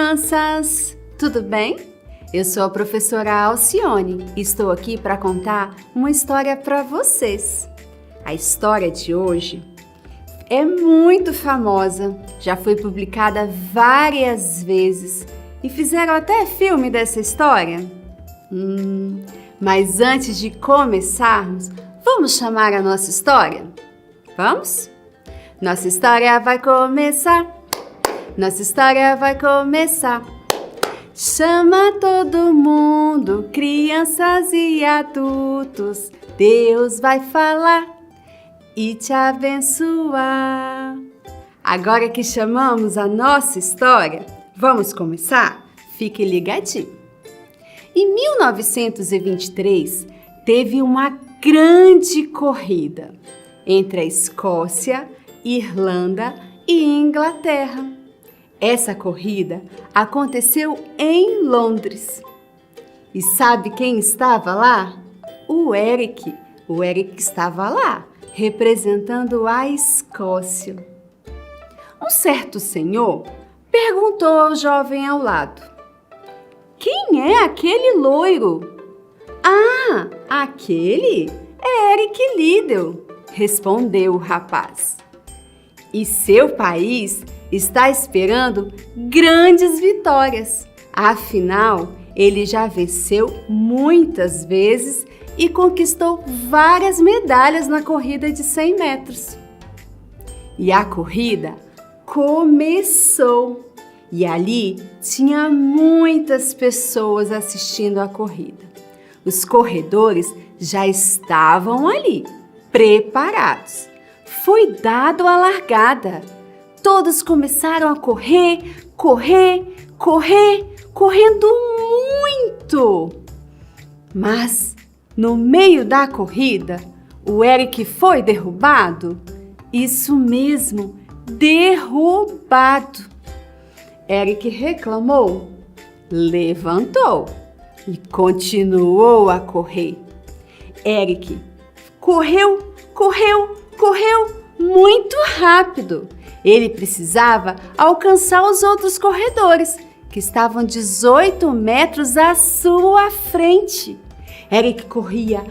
crianças! Tudo bem? Eu sou a professora Alcione e estou aqui para contar uma história para vocês. A história de hoje é muito famosa, já foi publicada várias vezes e fizeram até filme dessa história. Mas antes de começarmos, vamos chamar a nossa história? Vamos? Nossa história vai começar! Nossa história vai começar. Chama todo mundo, crianças e adultos. Deus vai falar e te abençoar. Agora que chamamos a nossa história, vamos começar? Fique ligadinho. Em 1923, teve uma grande corrida entre a Escócia, Irlanda e Inglaterra. Essa corrida aconteceu em Londres. E sabe quem estava lá? O Eric. O Eric estava lá, representando a Escócia. Um certo senhor perguntou ao jovem ao lado: "Quem é aquele loiro?" "Ah, aquele é Eric Liddell", respondeu o rapaz. "E seu país está esperando grandes vitórias. Afinal, ele já venceu muitas vezes e conquistou várias medalhas na corrida de 100 metros. E a corrida começou. E ali tinha muitas pessoas assistindo à corrida. Os corredores já estavam ali, preparados. Foi dado a largada. Todos começaram a correndo muito. Mas, no meio da corrida, o Eric foi derrubado. Isso mesmo, derrubado. Eric reclamou, levantou e continuou a correr. Eric correu muito rápido. Ele precisava alcançar os outros corredores, que estavam 18 metros à sua frente. Eric corria.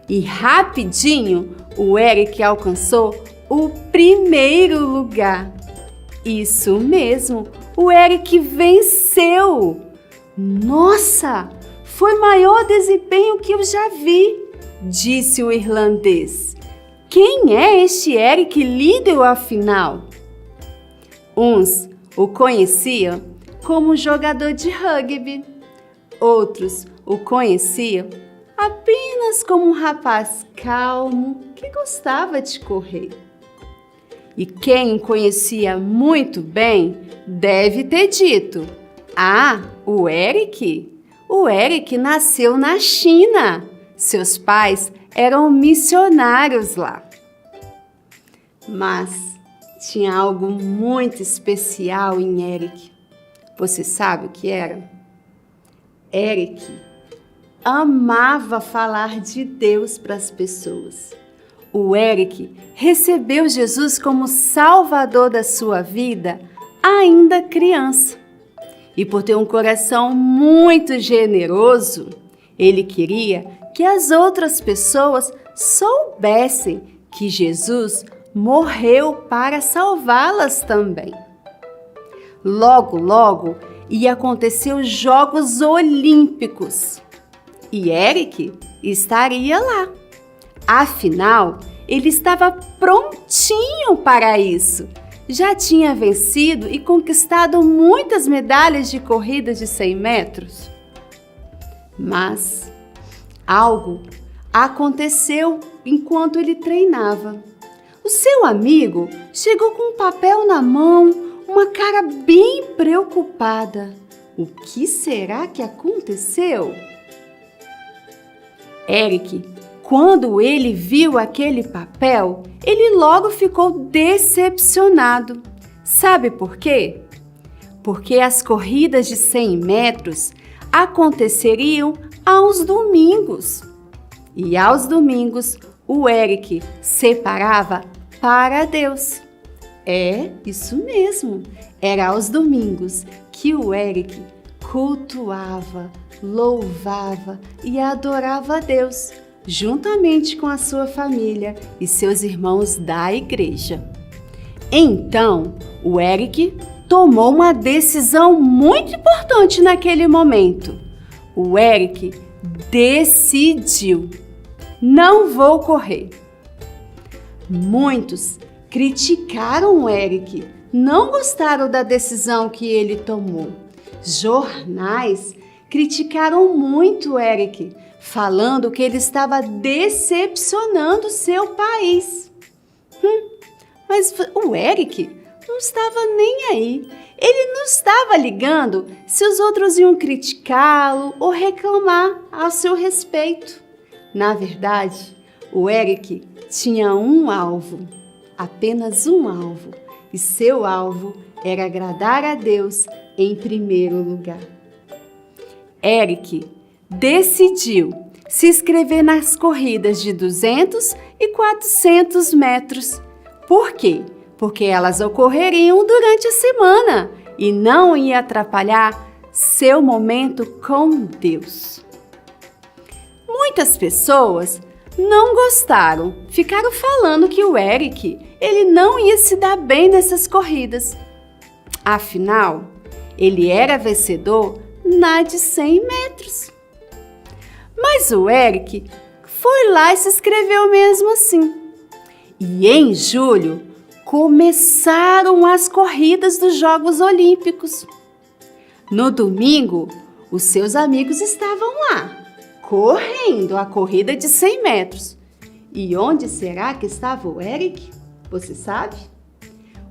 E rapidinho, o Eric alcançou o primeiro lugar. Isso mesmo, o Eric venceu. Nossa, foi o maior desempenho que eu já vi, disse o irlandês. Quem é este Eric Liddell, afinal? Uns o conheciam como jogador de rugby. Outros o conheciam apenas como um rapaz calmo que gostava de correr. E quem o conhecia muito bem deve ter dito: "Ah, o Eric? O Eric nasceu na China. Seus pais eram missionários lá." Mas tinha algo muito especial em Eric. Você sabe o que era? Eric amava falar de Deus para as pessoas. O Eric recebeu Jesus como Salvador da sua vida ainda criança. E por ter um coração muito generoso, ele queria que as outras pessoas soubessem que Jesus morreu para salvá-las também. Logo ia acontecer os Jogos Olímpicos e Eric estaria lá. Afinal, ele estava prontinho para isso. Já tinha vencido e conquistado muitas medalhas de corrida de 100 metros. Mas algo aconteceu enquanto ele treinava. O seu amigo chegou com um papel na mão, uma cara bem preocupada. O que será que aconteceu? Eric, quando ele viu aquele papel, ele logo ficou decepcionado. Sabe por quê? Porque as corridas de 100 metros aconteceriam aos domingos. E aos domingos, o Eric separava para Deus. É, isso mesmo. Era aos domingos que o Eric cultuava, louvava e adorava a Deus, juntamente com a sua família e seus irmãos da igreja. Então, o Eric tomou uma decisão muito importante naquele momento. O Eric decidiu: não vou correr. Muitos criticaram o Eric, não gostaram da decisão que ele tomou. Jornais criticaram muito o Eric, falando que ele estava decepcionando seu país. Mas o Eric não estava nem aí. Ele não estava ligando se os outros iam criticá-lo ou reclamar a seu respeito. Na verdade, o Eric tinha um alvo, apenas um alvo, e seu alvo era agradar a Deus em primeiro lugar. Eric decidiu se inscrever nas corridas de 200 e 400 metros. Por quê? Porque elas ocorreriam durante a semana e não ia atrapalhar seu momento com Deus. Muitas pessoas não gostaram, ficaram falando que o Eric, ele não ia se dar bem nessas corridas. Afinal, ele era vencedor na de 100 metros. Mas o Eric foi lá e se inscreveu mesmo assim. E em julho, começaram as corridas dos Jogos Olímpicos. No domingo, os seus amigos estavam lá, correndo a corrida de 100 metros. E onde será que estava o Eric? Você sabe?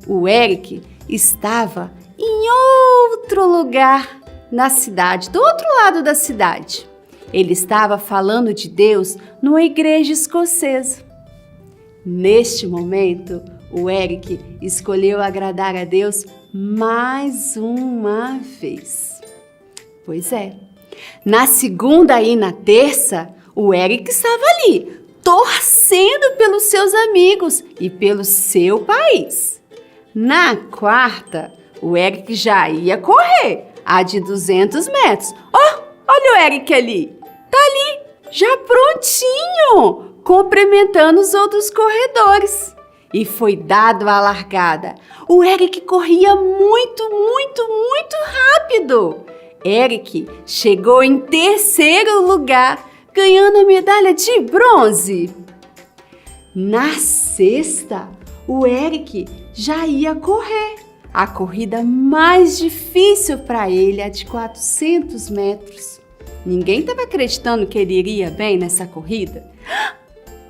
O Eric estava em outro lugar na cidade, do outro lado da cidade. Ele estava falando de Deus numa igreja escocesa. Neste momento, o Eric escolheu agradar a Deus mais uma vez. Pois é, na segunda e na terça, o Eric estava ali, torcendo pelos seus amigos e pelo seu país. Na quarta, o Eric já ia correr a de 200 metros. Olha o Eric ali, tá ali, já prontinho, cumprimentando os outros corredores. E foi dado a largada. O Eric corria muito rápido. Eric chegou em terceiro lugar, ganhando a medalha de bronze. Na sexta, o Eric já ia correr a corrida mais difícil para ele, a de 400 metros. Ninguém estava acreditando que ele iria bem nessa corrida.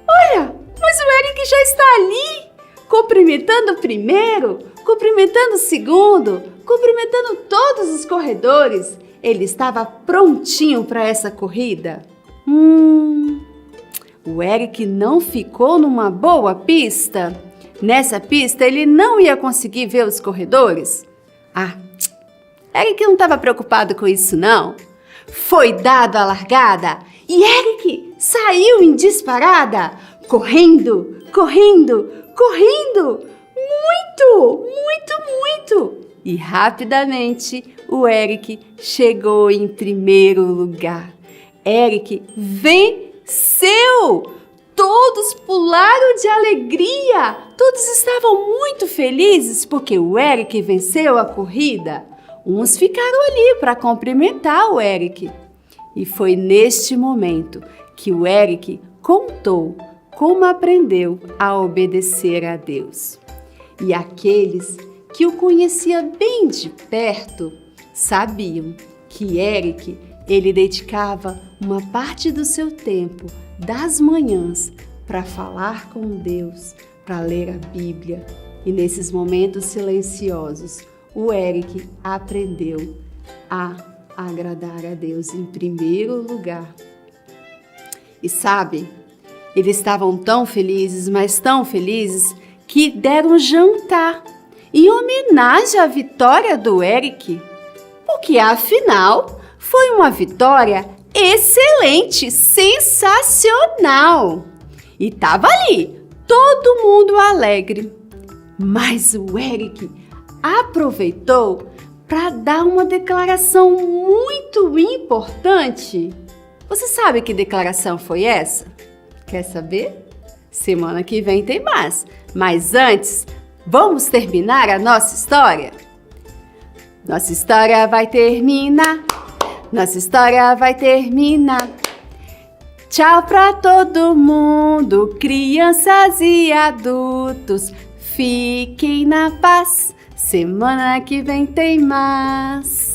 Olha, mas o Eric já está ali, cumprimentando o primeiro, cumprimentando o segundo, cumprimentando todos os corredores. Ele estava prontinho para essa corrida. O Eric não ficou numa boa pista. Nessa pista, ele não ia conseguir ver os corredores. Eric não estava preocupado com isso, não. Foi dado a largada e Eric saiu em disparada, correndo. Muito! E rapidamente o Eric chegou em primeiro lugar. Eric venceu! Todos pularam de alegria! Todos estavam muito felizes porque o Eric venceu a corrida. Uns ficaram ali para cumprimentar o Eric. E foi neste momento que o Eric contou como aprendeu a obedecer a Deus. E aqueles que o conheciam bem de perto sabiam que Eric, ele dedicava uma parte do seu tempo das manhãs para falar com Deus, para ler a Bíblia. E nesses momentos silenciosos, o Eric aprendeu a agradar a Deus em primeiro lugar. E sabe, eles estavam tão felizes, mas tão felizes, que deram um jantar em homenagem à vitória do Eric. Porque afinal, foi uma vitória excelente, sensacional. E estava ali, todo mundo alegre. Mas o Eric aproveitou para dar uma declaração muito importante. Você sabe que declaração foi essa? Quer saber? Semana que vem tem mais. Mas antes, vamos terminar a nossa história? Nossa história vai terminar. Nossa história vai terminar. Tchau pra todo mundo, crianças e adultos. Fiquem na paz. Semana que vem tem mais.